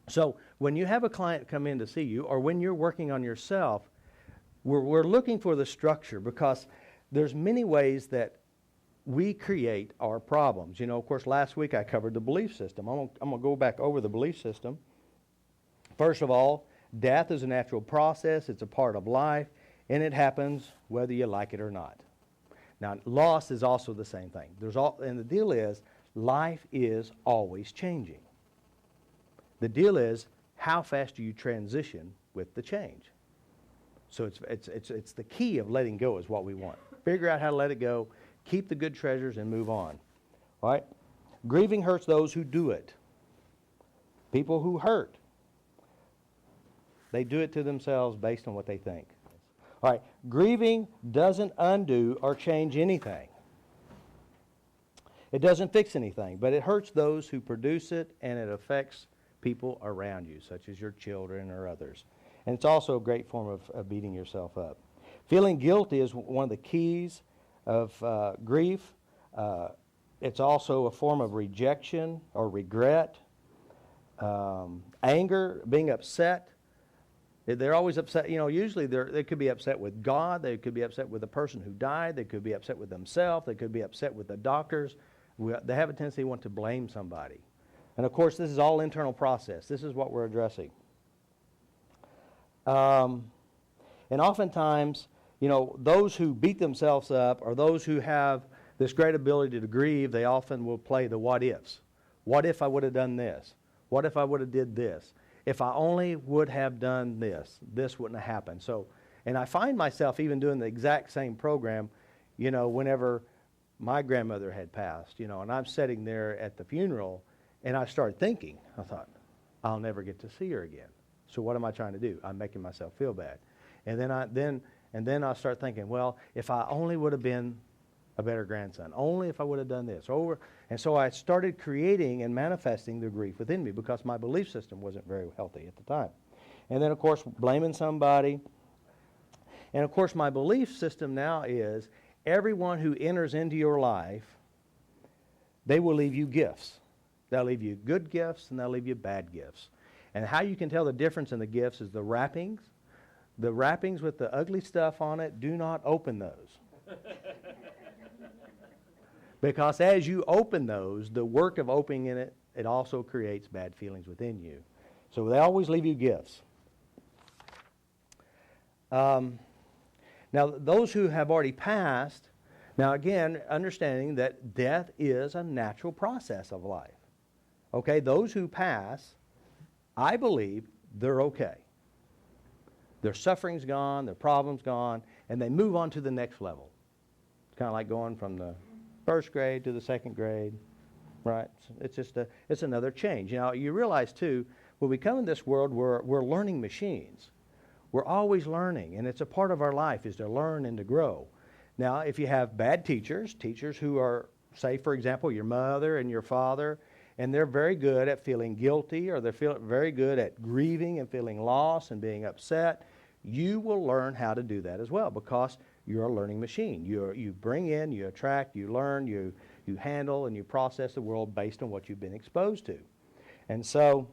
So when you have a client come in to see you, or when you're working on yourself, we're looking for the structure, because there's many ways that we create our problems. You know, of course, last week I covered the belief system. I'm going to go back over the belief system. First of all, death is a natural process. It's a part of life, and it happens whether you like it or not. Now, loss is also the same thing. And the deal is, life is always changing. The deal is, how fast do you transition with the change? So it's the key of letting go is what we want. Figure out how to let it go, keep the good treasures, and move on. All right? Grieving hurts those who do it. People who hurt, they do it to themselves based on what they think. All right, grieving doesn't undo or change anything. It doesn't fix anything, but it hurts those who produce it, and it affects people around you, such as your children or others. And it's also a great form of beating yourself up. Feeling guilty is one of the keys of grief. It's also a form of rejection or regret, anger, being upset. They're always upset. You know, usually they could be upset with God. They could be upset with the person who died. They could be upset with themselves. They could be upset with the doctors. They have a tendency to want to blame somebody. And, of course, this is all internal process. This is what we're addressing. And oftentimes, you know, those who beat themselves up, or those who have this great ability to grieve, they often will play the what ifs. What if I would have done this? What if I would have did this? If I only would have done this, this wouldn't have happened. So, and I find myself even doing the exact same program, you know, whenever my grandmother had passed, you know, and I'm sitting there at the funeral, and I started thinking, I thought, I'll never get to see her again. So what am I trying to do? I'm making myself feel bad. And then I start thinking, well, if I only would have been a better grandson, only if I would have done this. And so I started creating and manifesting the grief within me, because my belief system wasn't very healthy at the time. And then, of course, blaming somebody. And, of course, my belief system now is everyone who enters into your life, they will leave you gifts. They'll leave you good gifts, and they'll leave you bad gifts. And how you can tell the difference in the gifts is the wrappings. The wrappings with the ugly stuff on it, do not open those. Because as you open those, the work of opening it, it also creates bad feelings within you. So they always leave you gifts. Now, those who have already passed, now again, understanding that death is a natural process of life. Okay, those who pass, I believe they're okay. Their suffering's gone, their problem's gone, and they move on to the next level. It's kind of like going from the first grade to the second grade, right? It's another change. You know, you realize too, when we come in this world, we're learning machines. We're always learning, and it's a part of our life is to learn and to grow. Now, if you have bad teachers who are, say, for example, your mother and your father, and they're very good at feeling guilty, or they're very good at grieving and feeling loss and being upset, you will learn how to do that as well, because you're a learning machine. You bring in, you attract, you learn, you handle, and you process the world based on what you've been exposed to. And so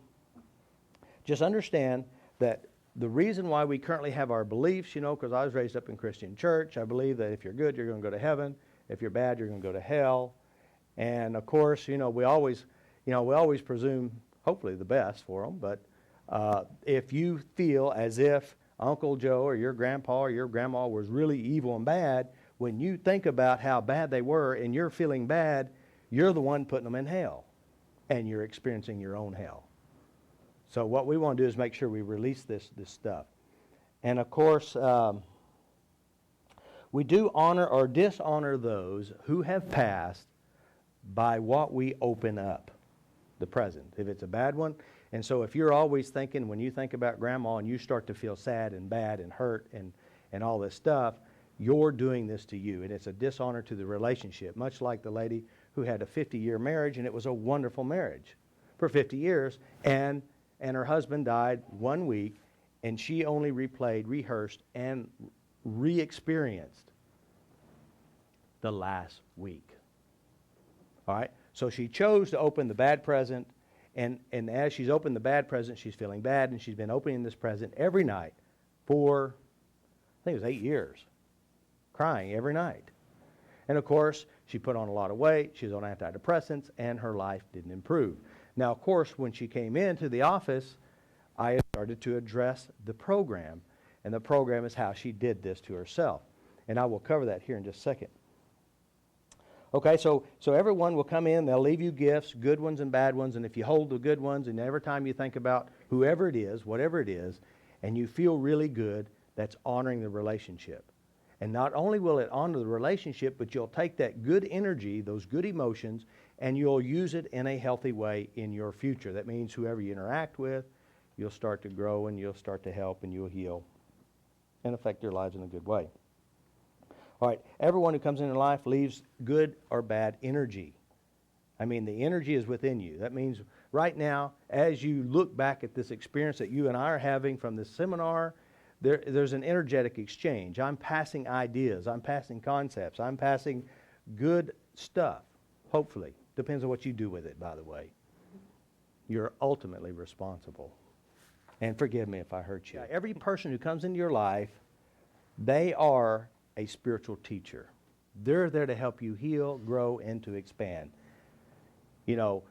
just understand that the reason why we currently have our beliefs, you know, because I was raised up in Christian church, I believe that if you're good, you're going to go to heaven. If you're bad, you're going to go to hell. And of course, you know, we always presume, hopefully, the best for them. But if you feel as if Uncle Joe or your grandpa or your grandma was really evil and bad, when you think about how bad they were and you're feeling bad, you're the one putting them in hell, and you're experiencing your own hell. So what we want to do is make sure we release this stuff. And of course, we do honor or dishonor those who have passed by what we open up, the present, if it's a bad one. And so if you're always thinking, when you think about grandma and you start to feel sad and bad and hurt and all this stuff, you're doing this to you. And it's a dishonor to the relationship, much like the lady who had a 50-year marriage, and it was a wonderful marriage for 50 years, and her husband died 1 week, and she only replayed, rehearsed, and re-experienced the last week. All right? So she chose to open the bad present And as she's opened the bad present, she's feeling bad, and she's been opening this present every night for, I think it was 8 years, crying every night. And of course, she put on a lot of weight, she was on antidepressants, and her life didn't improve. Now, of course, when she came into the office, I started to address the program, and the program is how she did this to herself. And I will cover that here in just a second. Okay, so everyone will come in, they'll leave you gifts, good ones and bad ones, and if you hold the good ones, and every time you think about whoever it is, whatever it is, and you feel really good, that's honoring the relationship. And not only will it honor the relationship, but you'll take that good energy, those good emotions, and you'll use it in a healthy way in your future. That means whoever you interact with, you'll start to grow and you'll start to help and you'll heal and affect their lives in a good way. All right, everyone who comes into life leaves good or bad energy. I mean, the energy is within you. That means right now, as you look back at this experience that you and I are having from this seminar, there's an energetic exchange. I'm passing ideas. I'm passing concepts. I'm passing good stuff, hopefully. Depends on what you do with it, by the way. You're ultimately responsible. And forgive me if I hurt you. Every person who comes into your life, they are a spiritual teacher. They're there to help you heal, grow, and to expand. You know,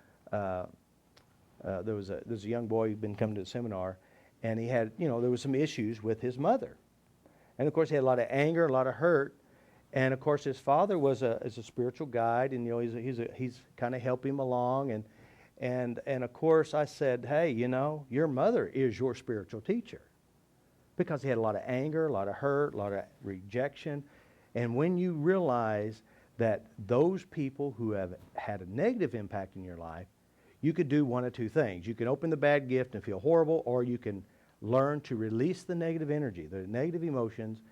there's a young boy who'd been coming to the seminar, and he had, there was some issues with his mother. And of course, he had a lot of anger, a lot of hurt. And of course, his father is a spiritual guide, and he's kind of helping him along. And of course, I said, hey, your mother is your spiritual teacher. Because he had a lot of anger, a lot of hurt, a lot of rejection. And when you realize that those people who have had a negative impact in your life, you could do one of two things. You can open the bad gift and feel horrible, or you can learn to release the negative energy, the negative emotions,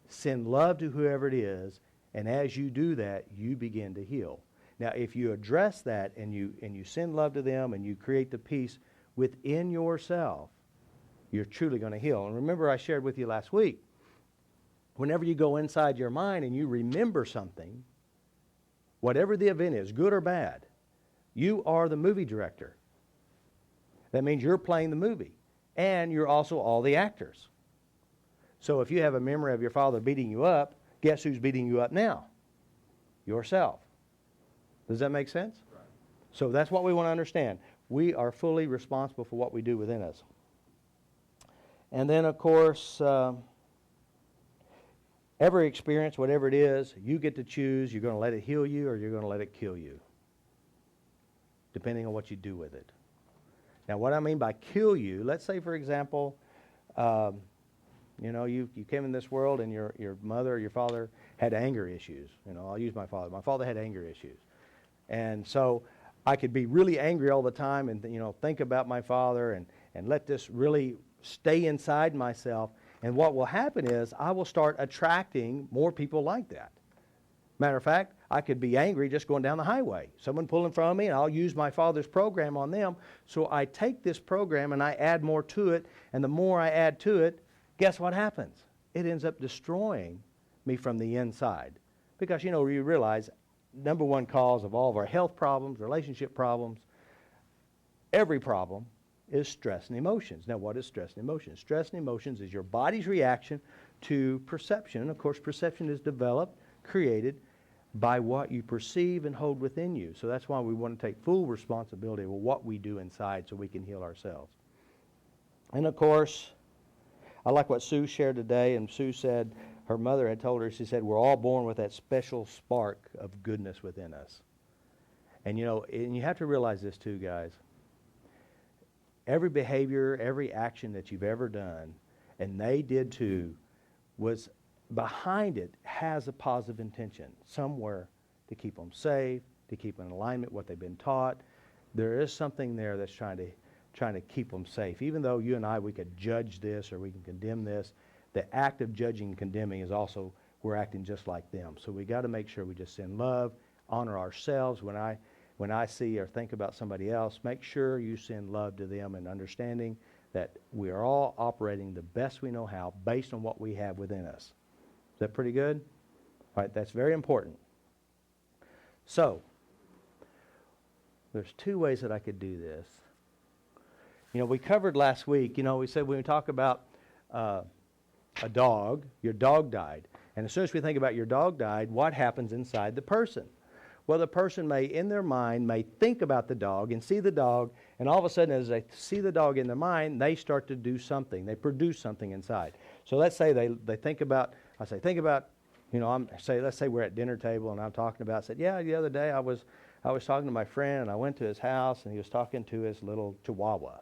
send love to whoever it is, and as you do that, you begin to heal. Now, if you address that and you send love to them and you create the peace within yourself, you're truly going to heal. And remember, I shared with you last week, whenever you go inside your mind and you remember something, whatever the event is, good or bad, you are the movie director. That means you're playing the movie, and you're also all the actors. So if you have a memory of your father beating you up, guess who's beating you up now? Yourself. Does that make sense? Right. So that's what we want to understand. We are fully responsible for what we do within us. And then, of course, every experience, whatever it is, you get to choose. You're going to let it heal you, or you're going to let it kill you, depending on what you do with it. Now, what I mean by kill you, let's say, for example, you came in this world and your mother or your father had anger issues. I'll use my father. My father had anger issues. And so I could be really angry all the time and, think about my father and let this really stay inside myself. And what will happen is I will start attracting more people like that. Matter of fact, I could be angry just going down the highway. Someone pulling from me, and I'll use my father's program on them. So I take this program and I add more to it. And the more I add to it, guess what happens? It ends up destroying me from the inside. Because, you realize number one cause of all of our health problems, relationship problems, every problem is stress and emotions. Now, what is stress and emotions? Stress and emotions is your body's reaction to perception. And of course, perception is developed, created by what you perceive and hold within you. So that's why we want to take full responsibility of what we do inside so we can heal ourselves. And of course, I like what Sue shared today, and Sue said her mother had told her, she said, we're all born with that special spark of goodness within us. And and you have to realize this too, guys. Every behavior, every action that you've ever done, and they did too, was behind it has a positive intention somewhere to keep them safe, to keep in alignment with what they've been taught. There is something there that's trying to keep them safe. Even though you and I, we could judge this or we can condemn this, the act of judging and condemning is also, we're acting just like them. So we got to make sure we just send love, honor ourselves. When I see or think about somebody else, make sure you send love to them and understanding that we are all operating the best we know how based on what we have within us. Is that pretty good? All right, that's very important. So, there's two ways that I could do this. We covered last week, we said when we talk about a dog, your dog died. And as soon as we think about your dog died, what happens inside the person? Well, the person may, in their mind, may think about the dog and see the dog, and all of a sudden, as they see the dog in their mind, they start to do something. They produce something inside. So let's say they think about, let's say we're at dinner table and I'm talking about, the other day I was talking to my friend and I went to his house and he was talking to his little Chihuahua.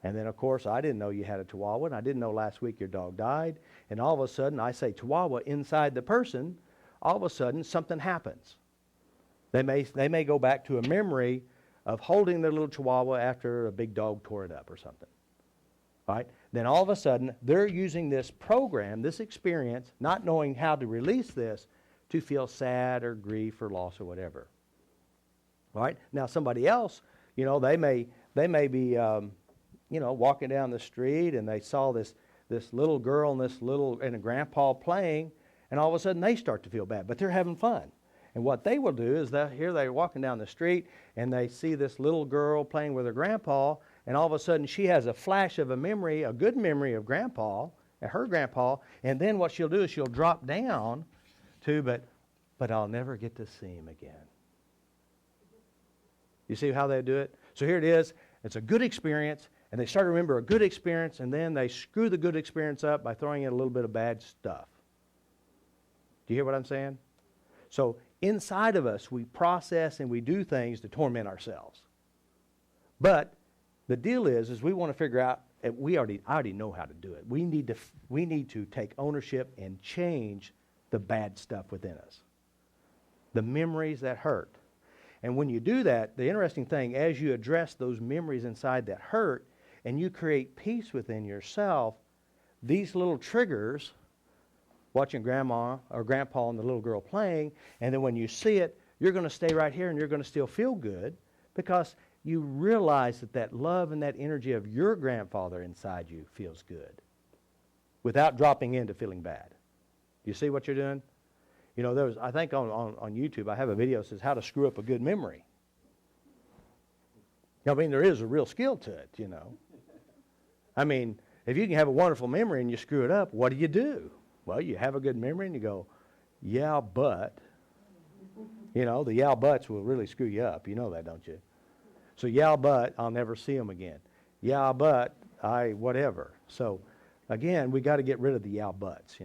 And then, of course, I didn't know you had a Chihuahua, and I didn't know last week your dog died. And all of a sudden, I say Chihuahua inside the person. All of a sudden, something happens. They may go back to a memory of holding their little Chihuahua after a big dog tore it up or something. All right? Then all of a sudden, they're using this program, this experience, not knowing how to release this, to feel sad or grief or loss or whatever. All right? Now, somebody else, they may be walking down the street and they saw this little girl and a grandpa playing, and all of a sudden they start to feel bad, but they're having fun. And what they will do is they're walking down the street and they see this little girl playing with her grandpa, and all of a sudden she has a flash of a memory, a good memory of grandpa, her grandpa, and then what she'll do is she'll drop down to, but I'll never get to see him again. You see how they do it? So here it is. It's a good experience. And they start to remember a good experience, and then they screw the good experience up by throwing in a little bit of bad stuff. Do you hear what I'm saying? So inside of us, we process and we do things to torment ourselves. But the deal is we want to figure out, I already know how to do it. We need to take ownership and change the bad stuff within us. The memories that hurt. And when you do that, the interesting thing, as you address those memories inside that hurt, and you create peace within yourself, these little triggers, watching grandma or grandpa and the little girl playing, and then when you see it, you're going to stay right here and you're going to still feel good because you realize that love and that energy of your grandfather inside you feels good without dropping into feeling bad. You see what you're doing? I think on YouTube, I have a video that says how to screw up a good memory. There is a real skill to it, if you can have a wonderful memory and you screw it up, what do? Well, you have a good memory and you go, yeah, but. The yeah, buts will really screw you up. You know that, don't you? So, yeah, but I'll never see them again. Yeah, but whatever. So, again, we got to get rid of the yeah, buts,